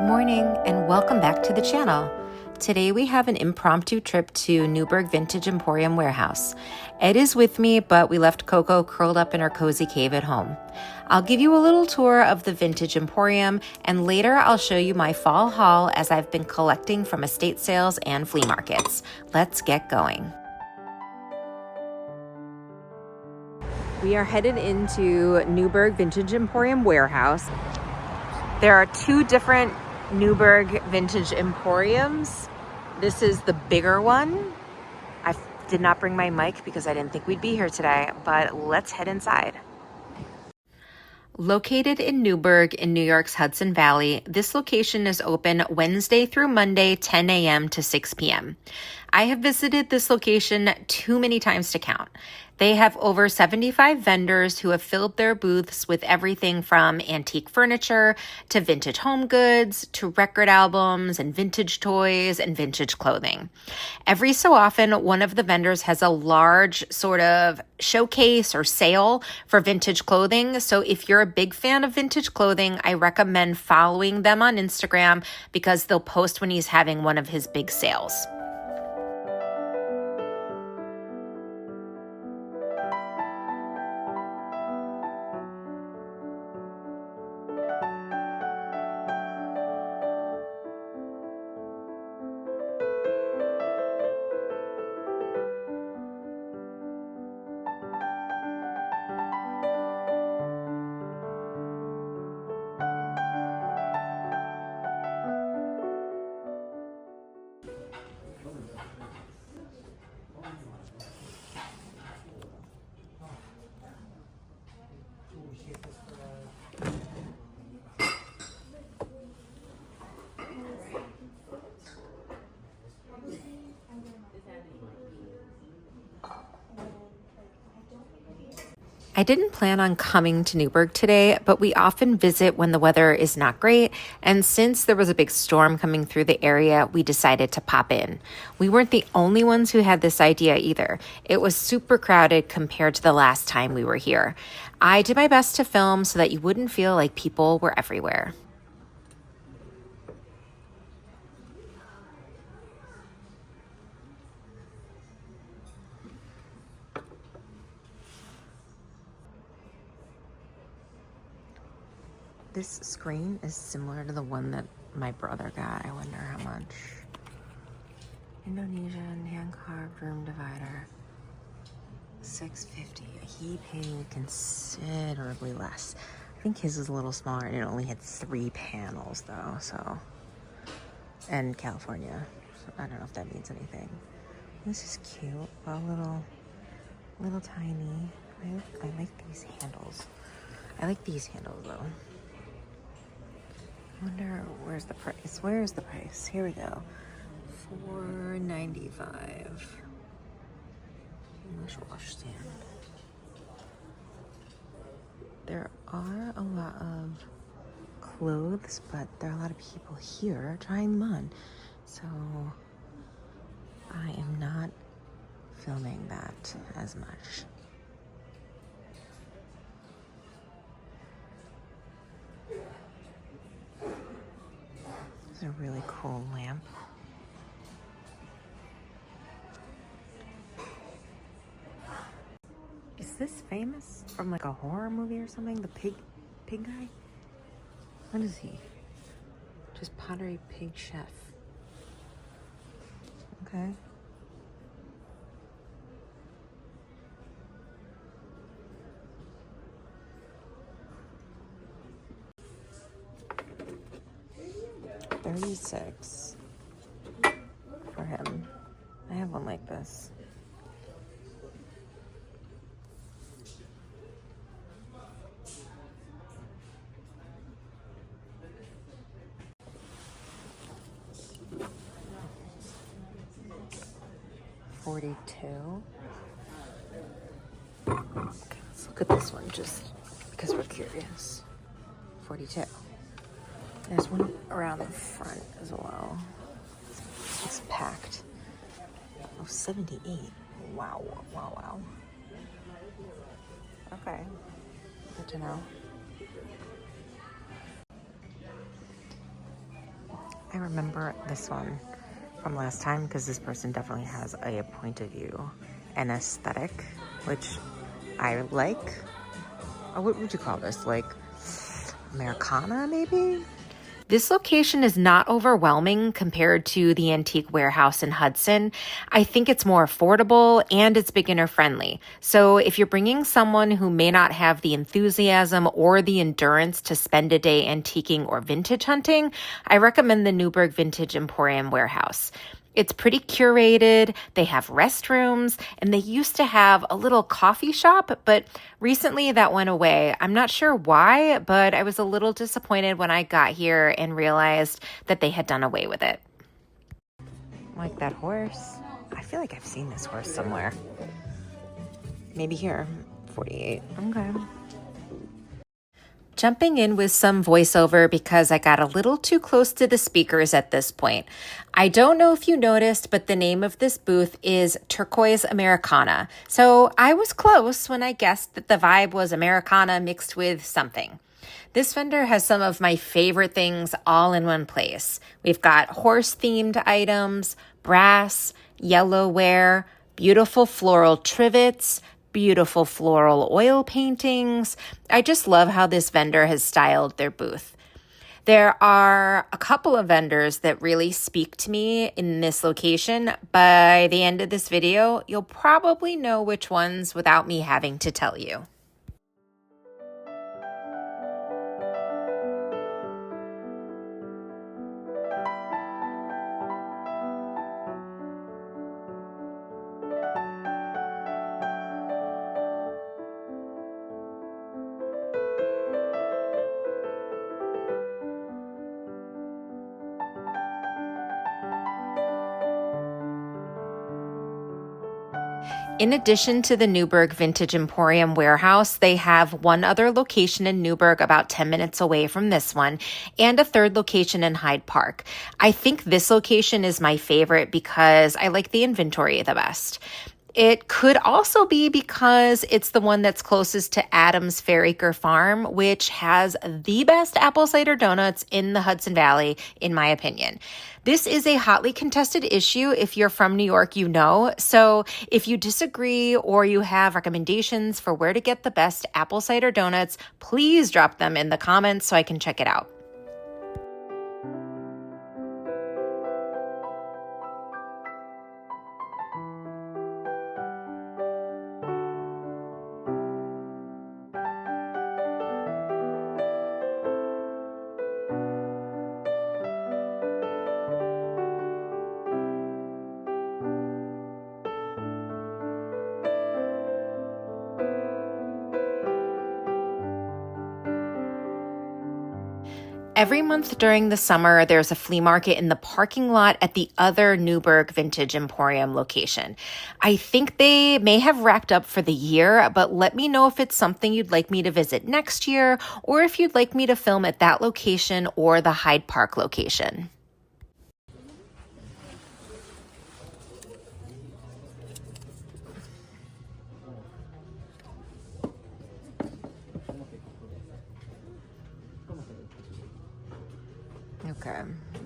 morning and welcome back to the channel. Today we have an impromptu trip to Newburgh Vintage Emporium Warehouse. Ed is with me, but we left Coco curled up in her cozy cave at home. I'll give you a little tour of the Vintage Emporium, and later I'll show you my fall haul as I've been collecting from estate sales and flea markets. Let's get going. We are headed into Newburgh Vintage Emporium Warehouse. There are two different Newburgh Vintage Emporiums. This is the bigger one. I did not bring my mic because I didn't think we'd be here today, but let's head inside. Located in Newburgh in New York's Hudson Valley, this location is open Wednesday through Monday, 10 a.m. to 6 p.m. I have visited this location too many times to count. They have over 75 vendors who have filled their booths with everything from antique furniture to vintage home goods to record albums and vintage toys and vintage clothing. Every so often, one of the vendors has a large sort of showcase or sale for vintage clothing. So if you're a big fan of vintage clothing, I recommend following them on Instagram because they'll post when he's having one of his big sales. I didn't plan on coming to Newburgh today, but we often visit when the weather is not great, and since there was a big storm coming through the area, we decided to pop in. We weren't the only ones who had this idea either. It was super crowded compared to the last time we were here. I did my best to film so that you wouldn't feel like people were everywhere. This screen is similar to the one that my brother got. I wonder how much. Indonesian hand-carved room divider. $6.50. He paid considerably less. I think his is a little smaller and it only had 3 panels though, so. And California. So I don't know if that means anything. This is cute. A little tiny. I like these handles. I like these handles though. I wonder where's the price? Where's the price? Here we go. $4.95. English washstand. There are a lot of clothes, but there are a lot of people here trying them on. So I am not filming that as much. It's a really cool lamp. Is this famous from like a horror movie or something? The pig guy? What is he? Just pottery pig chef. Okay. $36 for him. I have one like this. $42. Okay, let's look at this one just because we're curious. $42. There's one around the front as well. It's packed. Oh, 78. Wow, wow, wow. Okay. Good to know. I remember this one from last time because this person definitely has a point of view and aesthetic, which I like. Oh, what would you call this? Like Americana, maybe? This location is not overwhelming compared to the antique warehouse in Hudson. I think it's more affordable and it's beginner friendly. So if you're bringing someone who may not have the enthusiasm or the endurance to spend a day antiquing or vintage hunting, I recommend the Newburgh Vintage Emporium Warehouse. It's pretty curated, they have restrooms, and they used to have a little coffee shop, but recently that went away. I'm not sure why, but I was a little disappointed when I got here and realized that they had done away with it. Like that horse. I feel like I've seen this horse somewhere. Maybe here, 48. Okay. Jumping in with some voiceover because I got a little too close to the speakers at this point. I don't know if you noticed, but the name of this booth is Turquoise Americana. So I was close when I guessed that the vibe was Americana mixed with something. This vendor has some of my favorite things all in one place. We've got horse-themed items, brass, yellow ware, beautiful floral trivets, beautiful floral oil paintings. I just love how this vendor has styled their booth. There are a couple of vendors that really speak to me in this location. By the end of this video, you'll probably know which ones without me having to tell you. In addition to the Newburgh Vintage Emporium Warehouse, they have one other location in Newburgh about 10 minutes away from this one, and a third location in Hyde Park. I think this location is my favorite because I like the inventory the best. It could also be because it's the one that's closest to Adams Fairacre Farm, which has the best apple cider donuts in the Hudson Valley, in my opinion. This is a hotly contested issue. If you're from New York, you know. So if you disagree or you have recommendations for where to get the best apple cider donuts, please drop them in the comments so I can check it out. Every month during the summer, there's a flea market in the parking lot at the other Newburgh Vintage Emporium location. I think they may have wrapped up for the year, but let me know if it's something you'd like me to visit next year, or if you'd like me to film at that location or the Hyde Park location.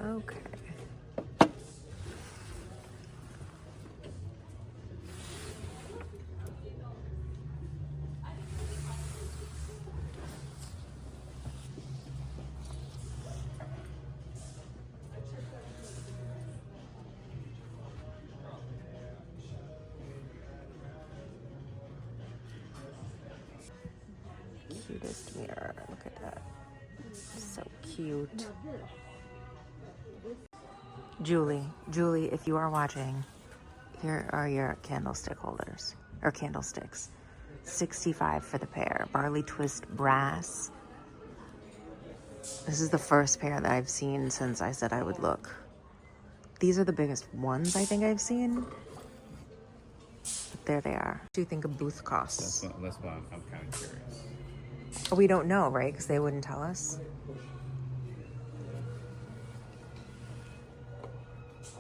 Okay. Cutest mirror. Look at that. So cute. Julie, if you are watching, here are your candlestick holders, or candlesticks. $65 for the pair. Barley twist brass. This is the first pair that I've seen since I said I would look. These are the biggest ones I think I've seen. But there they are. What do you think a booth costs? That's what I'm kind of curious. We don't know, right? Because they wouldn't tell us.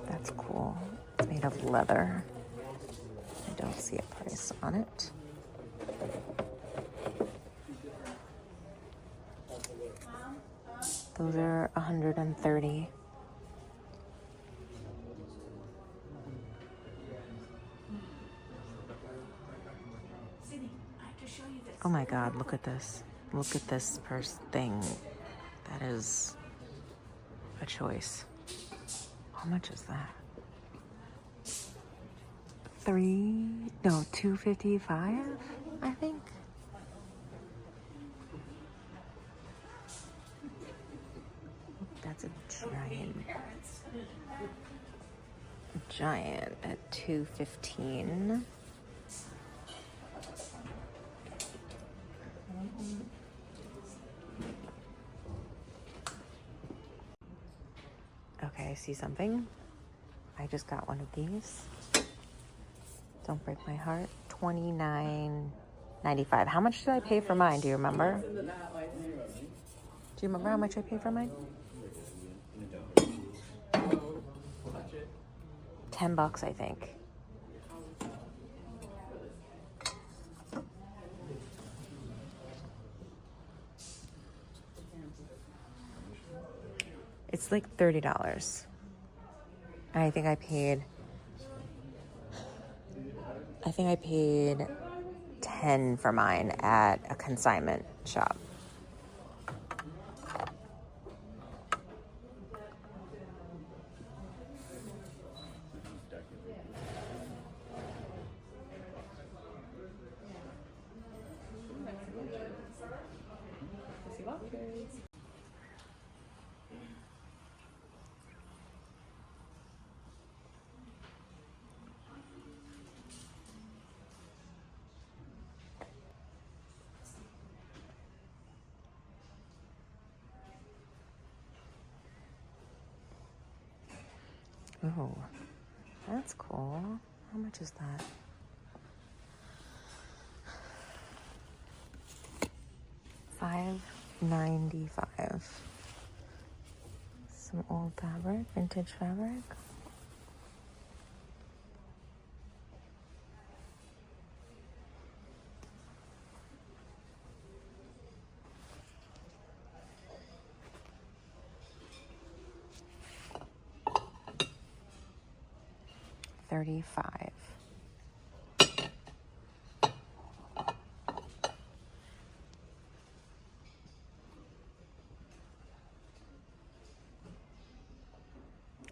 That's cool. It's made of leather. I don't see a price on it. Those are $130. Oh my God, look at this. Look at this purse thing. That is a choice. How much is that? $255, I think. That's a giant at $215. Okay, I see something. I just got one of these. Don't break my heart. $29.95. How much did I pay for mine? Do you remember? Do you remember how much I paid for mine? $10, I think. It's like $30. And I think I paid 10 for mine at a consignment shop. Oh, that's cool. How much is that? $5.95. Some old fabric, vintage fabric. $35.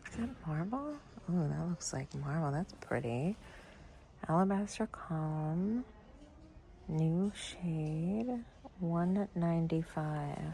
Is that marble? Oh, that looks like marble. That's pretty. Alabaster calm. New shade. $195.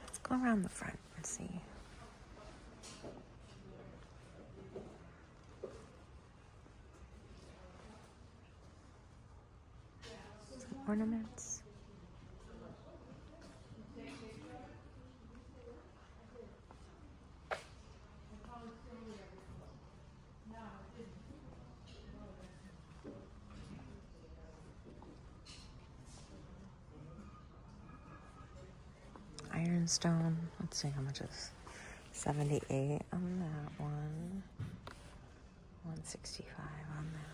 Let's go around the front and see. Some ornaments. Ironstone. Let's see how much is 78 on that one. 165 on that one.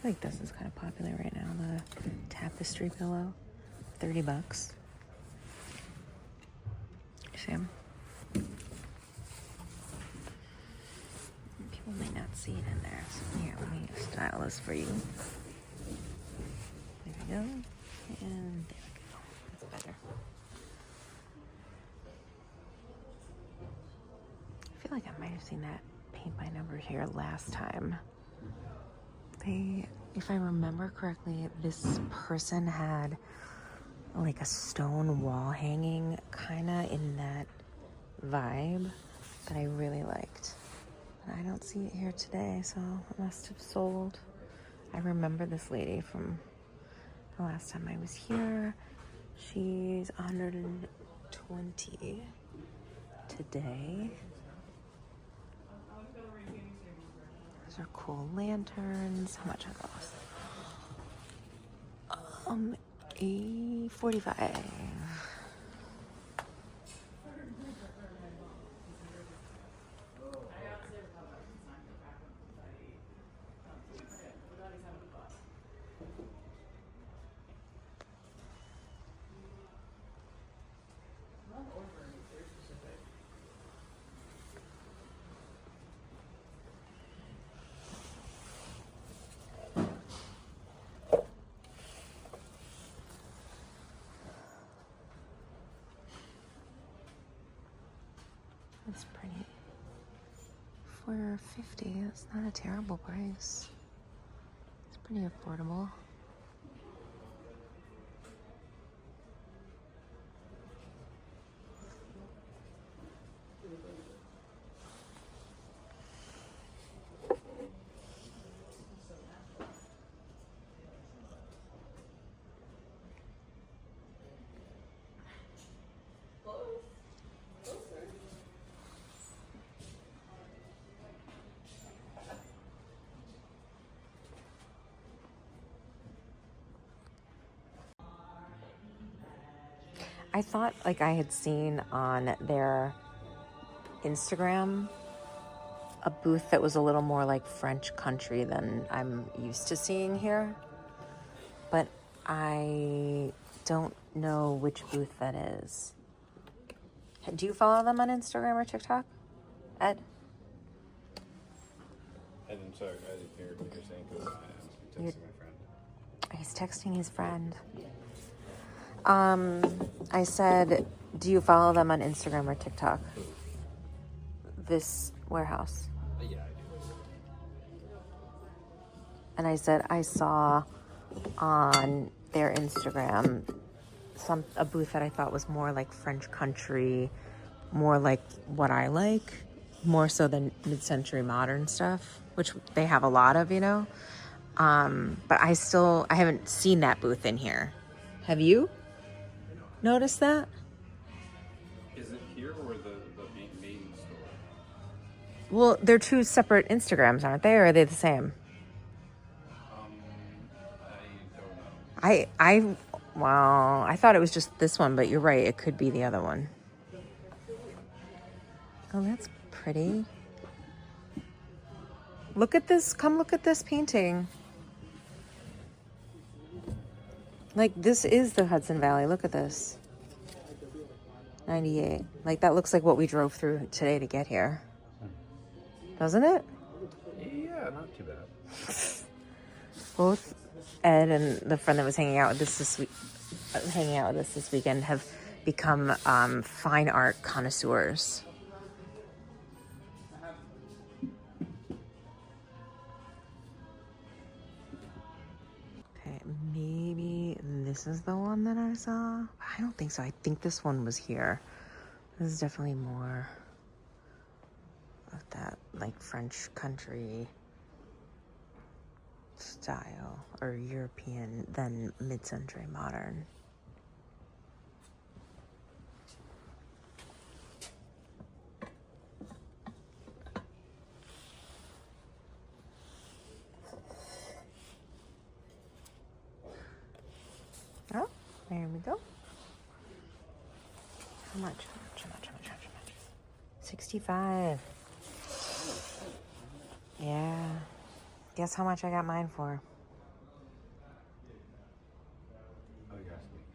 feel like this is kind of popular right now, the tapestry pillow. $30. See 'em? People may not see it in there, so here, let me style this for you. There we go. And there we go. That's better. I feel like I might have seen that paint by number here last time. If I remember correctly, this person had like a stone wall hanging kind of in that vibe that I really liked. But I don't see it here today, so it must have sold. I remember this lady from the last time I was here. She's 120 today. Those are cool lanterns. How much are those? $45. That's pretty. For $50, that's not a terrible price. It's pretty affordable. I thought like I had seen on their Instagram a booth that was a little more like French country than I'm used to seeing here. But I don't know which booth that is. Do you follow them on Instagram or TikTok, Ed? I didn't hear what you're saying because I'm texting my friend. He's texting his friend. I said, do you follow them on Instagram or TikTok? This warehouse. Yeah, I do. And I said, I saw on their Instagram a booth that I thought was more like French country, more like what I like, more so than mid-century modern stuff, which they have a lot of, you know. But I haven't seen that booth in here. Have you noticed that? Is it here or the main store? Well, they're two separate Instagrams, aren't they? Or are they the same? I don't know. I thought it was just this one, but you're right. It could be the other one. Oh, that's pretty. Look at this. Come look at this painting. Like, this is the Hudson Valley. Look at this. 98. Like, that looks like what we drove through today to get here. Doesn't it? Yeah, not too bad. Both Ed and the friend that was hanging out with us this weekend have become fine art connoisseurs. Okay, maybe this is the one that I saw. I don't think so. I think this one was here. This is definitely more of that like French country style or European than mid-century modern. Oh, there we go. How much? 65. Yeah. Guess how much I got mine for?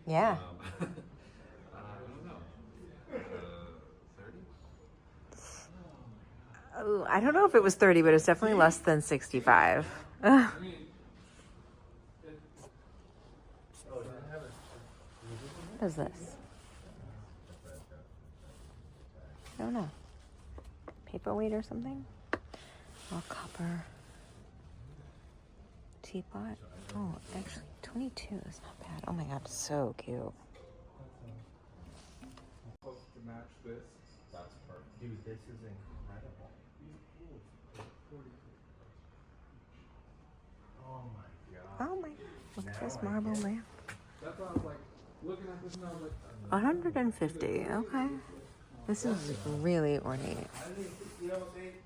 Yeah. I don't know. 30? Oh, I don't know if it was 30, but it's definitely less than 65. I mean, What is this? I don't know. Paperweight or something? All copper. Teapot. Oh, actually, 22 is not bad. Oh my god, so cute. supposed to match this. That's perfect. Dude, this is incredible. Oh my god. Oh my, look at this marble lamp. That's why I was like, looking at this and I was like, 150, okay. This is really ornate.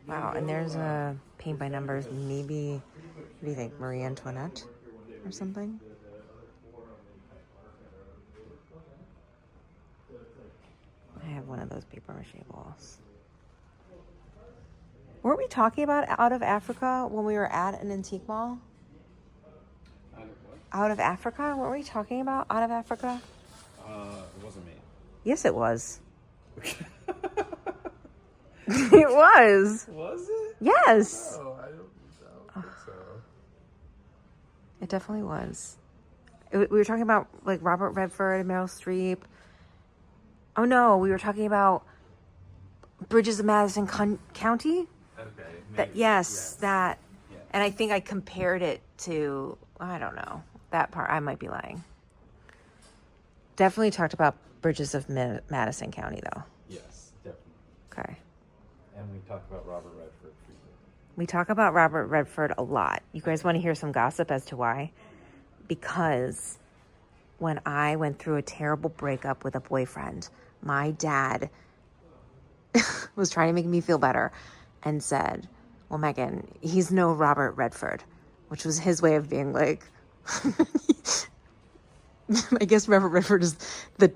Wow, and there's a paint by numbers, maybe, what do you think, Marie Antoinette or something? I have one of those paper mache balls. Weren't we talking about out of Africa when we were at an antique mall? Out of Africa? Weren't we talking about out of Africa? it wasn't me. Yes, it was. It was. Was it? Yes. Oh, I don't think so. It definitely was. We were talking about like Robert Redford and Meryl Streep. Oh no, we were talking about Bridges of Madison County. Okay. Yes, that. Yeah. And I think I compared it to, I don't know, that part. I might be lying. Definitely talked about Bridges of Madison County though. Yes, definitely. Okay. And we talked about Robert Redford. We talk about Robert Redford a lot. You guys want to hear some gossip as to why? Because when I went through a terrible breakup with a boyfriend, my dad was trying to make me feel better and said, well, Megan, he's no Robert Redford, which was his way of being like, I guess Robert Redford is the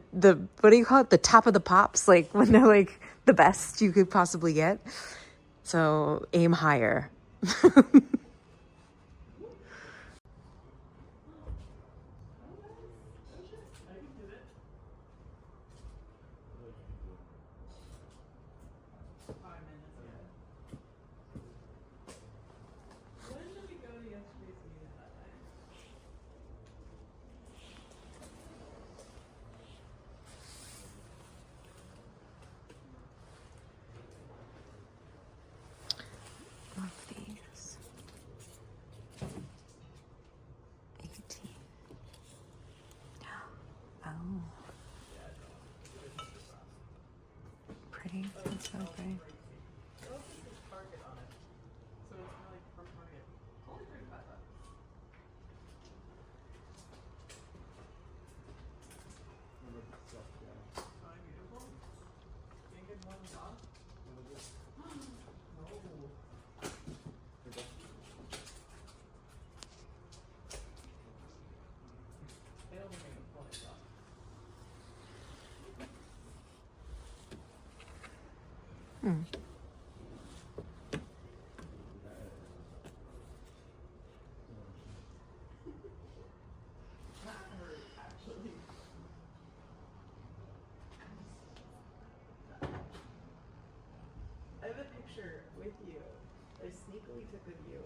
what do you call it? The top of the pops, like when they're like the best you could possibly get. So aim higher. Love these. 18. Oh. Pretty. That's so pretty. I have a picture with you. I sneakily took of you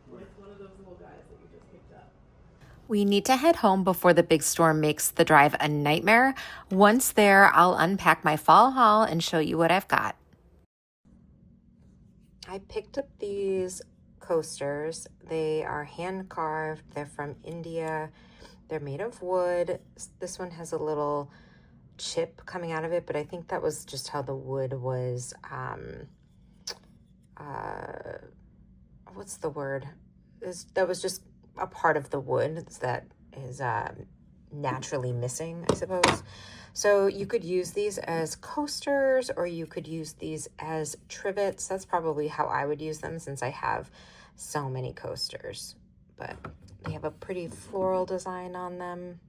with one of those little guys that you just picked up. We need to head home before the big storm makes the drive a nightmare. Once there, I'll unpack my fall haul and show you what I've got. I picked up these coasters. They are hand carved. They're from India. They're made of wood. This one has a little chip coming out of it, but I think that was just how the wood was, what's the word? That was just a part of the wood that is naturally missing, I suppose. So you could use these as coasters or you could use these as trivets. That's probably how I would use them since I have so many coasters. But they have a pretty floral design on them.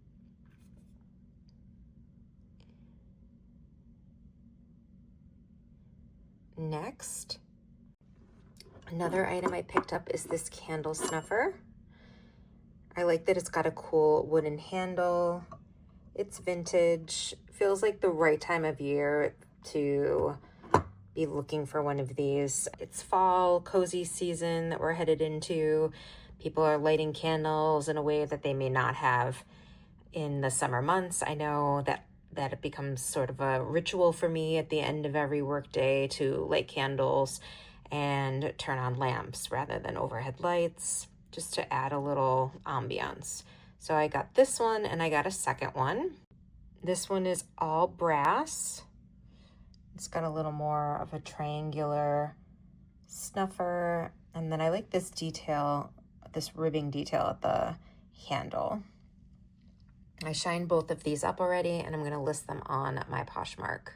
Next, another item I picked up is this candle snuffer. I like that it's got a cool wooden handle. It's vintage. Feels like the right time of year to be looking for one of these. It's fall, cozy season that we're headed into. People are lighting candles in a way that they may not have in the summer months. I know that it becomes sort of a ritual for me at the end of every workday to light candles and turn on lamps rather than overhead lights, just to add a little ambiance. So I got this one and I got a second one. This one is all brass. It's got a little more of a triangular snuffer. And then I like this detail, this ribbing detail at the handle. I shined both of these up already and I'm going to list them on my Poshmark.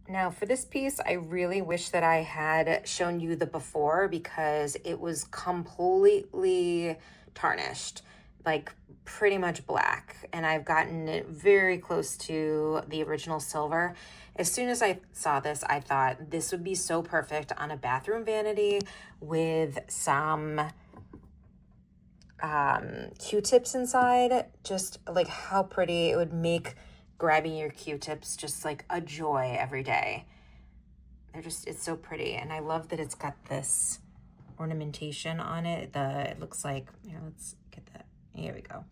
Now for this piece, I really wish that I had shown you the before because it was completely tarnished, like pretty much black. And I've gotten it very close to the original silver. As soon as I saw this, I thought this would be so perfect on a bathroom vanity with some Q-tips inside. Just like how pretty it would make grabbing your Q-tips just like a joy every day. It's so pretty. And I love that it's got this ornamentation on it. It looks like, let's get that. Here we go.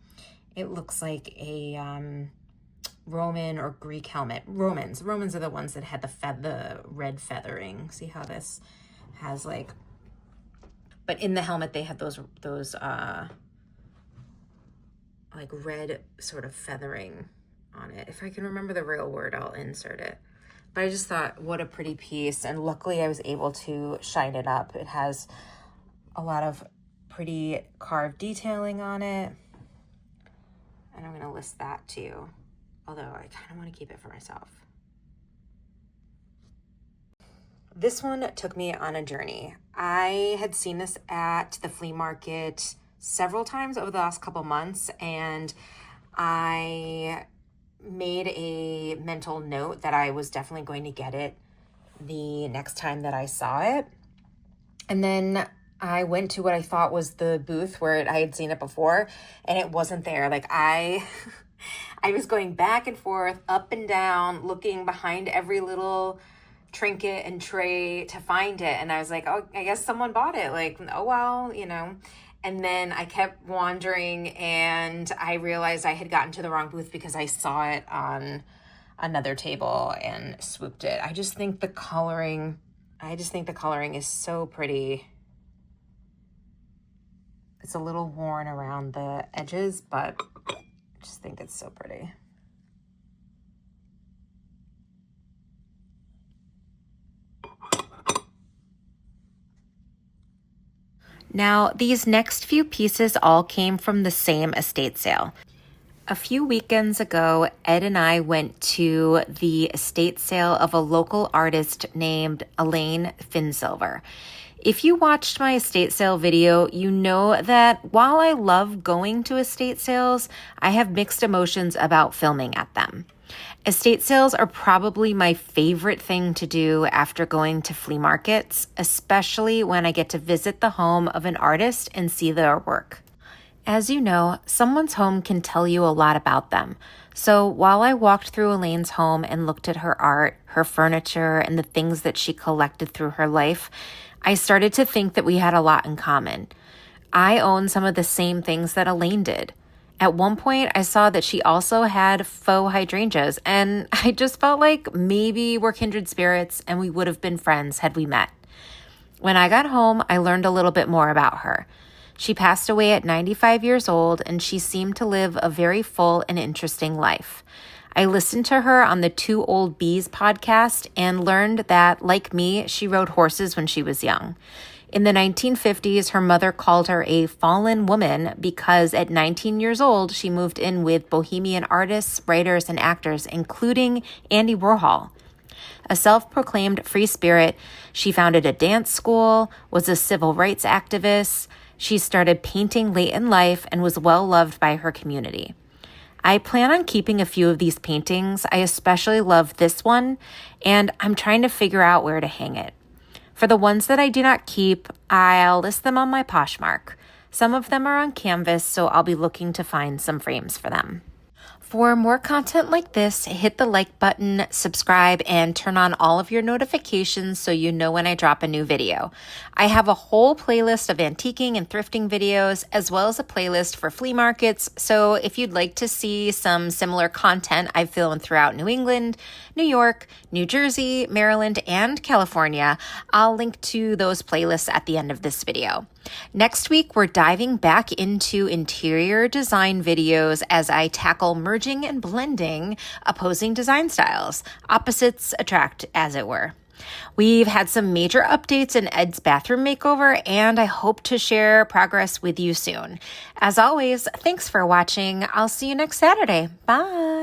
It looks like a Roman or Greek helmet. Romans are the ones that had the red feathering. See how this has like, but in the helmet they had those like red sort of feathering on it. If I can remember the real word, I'll insert it. But I just thought, what a pretty piece. And luckily I was able to shine it up. It has a lot of pretty carved detailing on it. And I'm going to list that too. Although I kind of want to keep it for myself. This one took me on a journey. I had seen this at the flea market several times over the last couple months, and I made a mental note that I was definitely going to get it the next time that I saw it. And then I went to what I thought was the booth where I had seen it before, and it wasn't there. Like I was going back and forth, up and down, looking behind every little trinket and tray to find it. And I was like, oh, I guess someone bought it. Like, oh, well, And then I kept wandering and I realized I had gotten to the wrong booth because I saw it on another table and swooped it. I just think the coloring is so pretty. It's a little worn around the edges, but I just think it's so pretty. Now, these next few pieces all came from the same estate sale. A few weekends ago, Ed and I went to the estate sale of a local artist named Elaine Finsilver. If you watched my estate sale video, you know that while I love going to estate sales, I have mixed emotions about filming at them. Estate sales are probably my favorite thing to do after going to flea markets, especially when I get to visit the home of an artist and see their work. As you know, someone's home can tell you a lot about them. So while I walked through Elaine's home and looked at her art, her furniture, and the things that she collected through her life, I started to think that we had a lot in common. I own some of the same things that Elaine did. At one point, I saw that she also had faux hydrangeas, and I just felt like maybe we're kindred spirits and we would have been friends had we met. When I got home, I learned a little bit more about her. She passed away at 95 years old, and she seemed to live a very full and interesting life. I listened to her on the Two Old Bees podcast and learned that, like me, she rode horses when she was young. In the 1950s, her mother called her a fallen woman because at 19 years old, she moved in with bohemian artists, writers, and actors, including Andy Warhol. A self-proclaimed free spirit, she founded a dance school, was a civil rights activist. She started painting late in life and was well loved by her community. I plan on keeping a few of these paintings. I especially love this one, and I'm trying to figure out where to hang it. For the ones that I do not keep, I'll list them on my Poshmark. Some of them are on canvas, so I'll be looking to find some frames for them. For more content like this, hit the like button, subscribe, and turn on all of your notifications so you know when I drop a new video. I have a whole playlist of antiquing and thrifting videos, as well as a playlist for flea markets, so if you'd like to see some similar content I've filmed throughout New England, New York, New Jersey, Maryland, and California, I'll link to those playlists at the end of this video. Next week, we're diving back into interior design videos as I tackle merging and blending opposing design styles. Opposites attract, as it were. We've had some major updates in Ed's bathroom makeover, and I hope to share progress with you soon. As always, thanks for watching. I'll see you next Saturday. Bye.